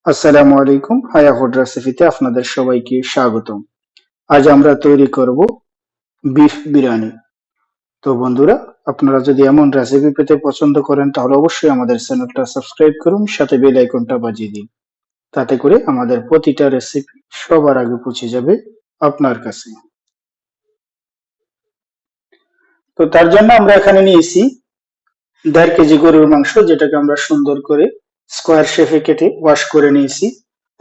আসসালামু আলাইকুম। হায়া ফুড রেসিপিতে আপনাদের সবাইকে স্বাগতম। আজ আমরা তৈরি করব বিফ বিরিয়ানি। তো বন্ধুরা, আপনারা যদি এমন রেসিপি পেতে পছন্দ করেন তাহলে অবশ্যই আমাদের চ্যানেলটা সাবস্ক্রাইব করুন, সাথে বেল আইকনটা বাজিয়ে দিন। তাতে করে আমাদের প্রতিটা রেসিপি সবার আগে পৌঁছে যাবে আপনার কাছে। তো তার জন্য আমরা এখানে নিয়েছি 1.5 কেজি গরুর মাংস, যেটাকে আমরা সুন্দর করে স্কোয়ার শেপে কেটে ওয়াশ করে নিয়েছি।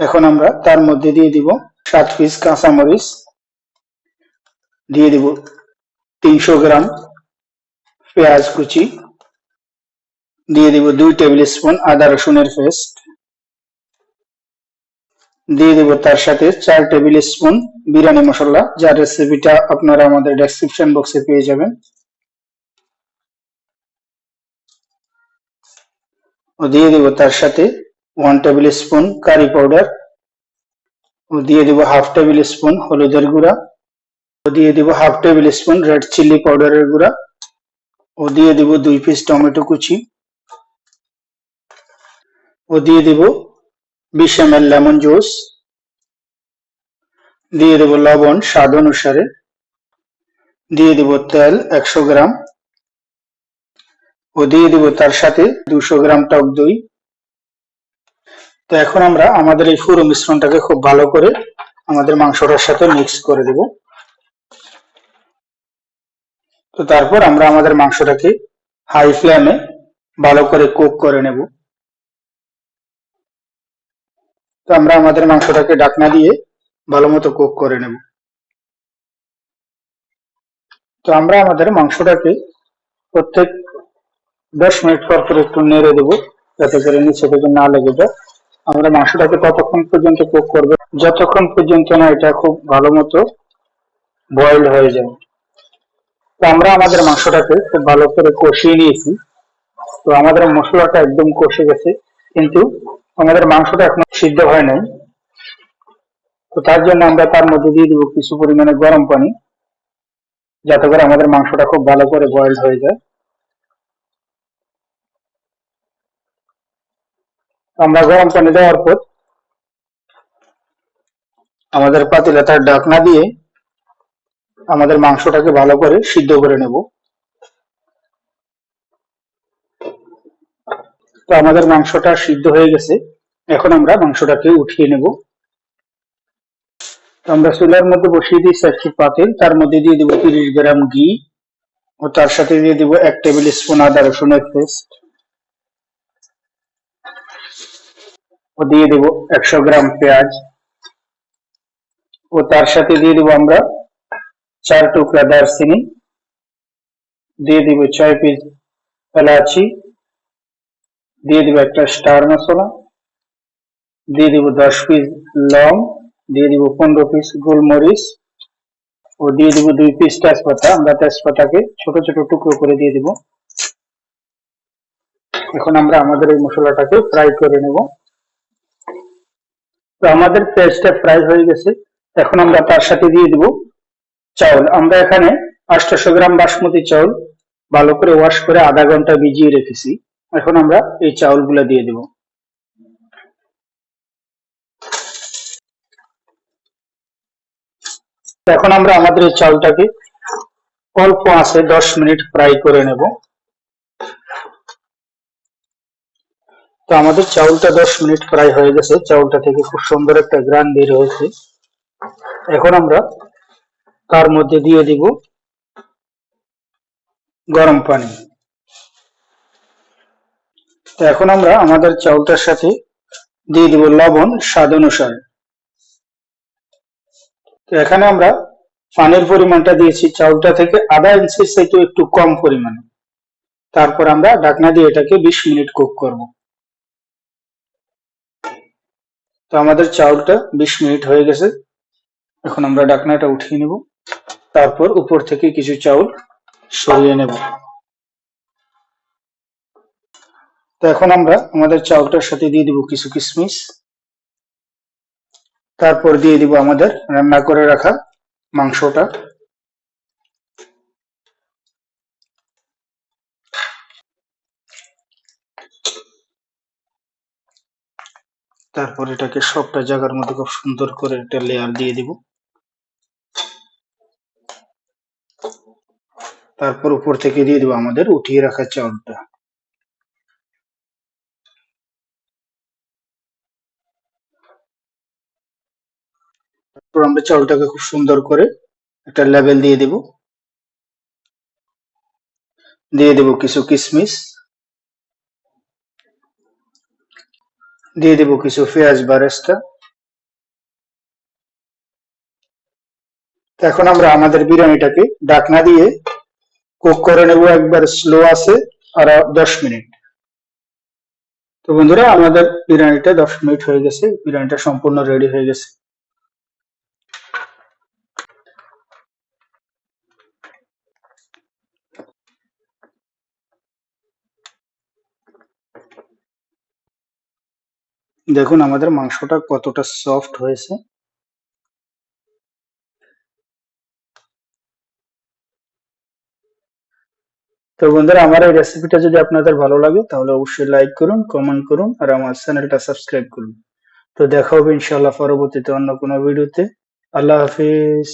এখন আমরা তার মধ্যে দিয়ে দিব 7 পিস কাঁচামরিচ, দিয়ে দিব 300 গ্রাম পেঁয়াজ কুচি, দিয়ে দিব 2 টেবিল স্পুন আদা রসুনের পেস্ট, দিয়ে দিব তার সাথে 4 টেবিল স্পুন বিরিয়ানি মশলা, যার রেসিপিটা আপনারা আমাদের ডেসক্রিপশন বক্সে পেয়ে যাবেন। ও দিয়ে দিব তার সাথে 1 টেবিল স্পুন কারি পাউডার, ও দিয়ে দিব হাফ টেবিল স্পুন হলুদের গুঁড়া, ও দিয়ে দিব half tablespoon red chilli পাউডারের গুঁড়া, ও দিয়ে দিব 2 পিস টমেটো কুচি, ও দিয়ে দিব 20 ml লেমন জুস, দিয়ে দেব লবণ স্বাদ অনুসারে, দিয়ে দিব তেল 100 গ্রাম, ও দিয়ে দিব তার সাথে 200 গ্রাম টক দই। তো এখন আমরা আমাদের এই পুরো মিশ্রণটাকে খুব ভালো করে আমাদের মাংসটার সাথে মিক্স করে দেব। তো তারপর আমরা আমাদের মাংসটাকে হাই ফ্লেমে ভালো করে কুক করে নেব। তো আমরা আমাদের মাংসটাকে ঢাকনা দিয়ে ভালো মতো কুক করে নেব। তো আমরা আমাদের মাংসটাকে প্রত্যেক 10 মিনিট পর পর একটু নেড়ে দেবো, যাতে করে নিচে থেকে না লেগে যায়। আমরা মাংসটাকে ততক্ষণ পর্যন্ত কুক করবো যতক্ষণ পর্যন্ত না এটা খুব ভালো মতো বয়েল হয়ে যায়। তো আমরা আমাদের মাংসটাকে খুব ভালো করে কষিয়ে নিয়েছি। তো আমাদের মশলাটা একদম কষে গেছে, কিন্তু আমাদের মাংসটা এখনো সিদ্ধ হয় নাই। তো তার জন্য আমরা তার মধ্যে দিয়ে দিব কিছু পরিমাণে গরম পানি, যাতে করে আমাদের মাংসটা খুব ভালো করে বয়েল হয়ে যায়। আমরা গরম পানি দেওয়ার পর আমাদের পাতিলাটার ঢাকনা দিয়ে আমাদের মাংসটাকে ভালো করে সিদ্ধ করে নেব। তো আমাদের মাংসটা সিদ্ধ হয়ে গেছে, এখন আমরা মাংসটাকে উঠিয়ে নেব। তো আমরা চুলার মধ্যে বসিয়ে দিয়েছি একটি পাতিল, তার মধ্যে দিয়ে দিব 30 গ্রাম ঘি, ও তার সাথে দিয়ে দিব 1 টেবিল স্পুন আদা রসুনের পেস্ট, ও দিয়ে দিব 100 গ্রাম পেঁয়াজ, ও তার সাথে দিয়ে দিব আমরা 4 টুকরা দারচিনি, দিয়ে দিব 6 পিস এলাচি, দিয়ে দিব একটা স্টার মশলা, দিয়ে দিব 10 পিস লং, দিয়ে দিব 15 পিস গোলমরিচ, ও দিয়ে দিব 2 পিস তেজপাতা। আমরা তেজপাতাকে ছোট ছোট টুকরো করে দিয়ে দিব। এখন আমরা আমাদের এই মশলাটাকে ফ্রাই করে নেব। তো আমাদের পেঁয়াজটা ফ্রাই হয়ে গেছে, এখন আমরা তার সাথে দিয়ে দিব চাউল। আমরা এখানে 800 গ্রাম বাসমতি চাউল ভালো করে ওয়াশ করে আধা ঘন্টা ভিজিয়ে রেখেছি। এখন আমরা এই চাউলগুলো দিয়ে দিব। এখন আমরা আমাদের এই চাউলটাকে অল্প আঁচে 10 মিনিট ফ্রাই করে নেব। তো আমাদের চাউলটা 10 মিনিট ফ্রাই হয়ে গেছে, চাউলটা থেকে খুব সুন্দর একটা ঘ্রাণ বের হয়েছে। এখন আমরা তার মধ্যে দিয়ে দিব গরম পানি। তো এখন আমরা আমাদের চাউলটার সাথে দিয়ে দিব লবণ স্বাদ অনুসারে। তো এখানে আমরা পানির পরিমাণটা দিয়েছি চাউলটা থেকে আধা ইঞ্চির চাইতে একটু কম পরিমাণে। তারপর আমরা ঢাকনা দিয়ে এটাকে 20 মিনিট কুক করব। তো আমাদের চাউলটা 20 মিনিট হয়ে গেছে, এখন আমরা ঢাকনাটা উঠিয়ে নেব। তারপর উপর থেকে কিছু চাউল সরিয়ে নেব। তো এখন আমরা আমাদের চাউলটার সাথে দিয়ে দিব কিছু কিশমিশ, তারপর দিয়ে দিব আমাদের রান্না করে রাখা মাংসটা। তারপর এটাকে সবটা জায়গার মধ্যে খুব সুন্দর করে একটা লেয়ার দিয়ে দিব। তারপর উপর থেকে দিয়ে দেবো আমাদের উঠিয়ে রাখা চাউলটা। তারপর আমরা চাউলটাকে খুব সুন্দর করে একটা লেবেল দিয়ে দেব। দিয়ে দেব কিছু কিশমিশ, দিয়ে দেব কিছু পেঁয়াজ বেরেস্তা। এখন আমরা আমাদের বিরিয়ানিটাকে ঢাকনা দিয়ে কুক করে নেব একবার স্লো আছে আর 10 মিনিট। তো বন্ধুরা আমাদের বিরিয়ানিটা 10 মিনিট হয়ে গেছে, বিরিয়ানিটা সম্পূর্ণ রেডি হয়ে গেছে। দেখুন আমাদের মাংসটা কতটা সফট হয়েছে। তো বন্ধুরা আমার এই রেসিপিটা যদি আপনাদের ভালো লাগে তাহলে অবশ্যই লাইক করুন, কমেন্ট করুন আর আমার চ্যানেলটা সাবস্ক্রাইব করুন। তো দেখা হবে ইনশাআল্লাহ পরবর্তীতে অন্য কোনো ভিডিওতে। আল্লাহ হাফিজ।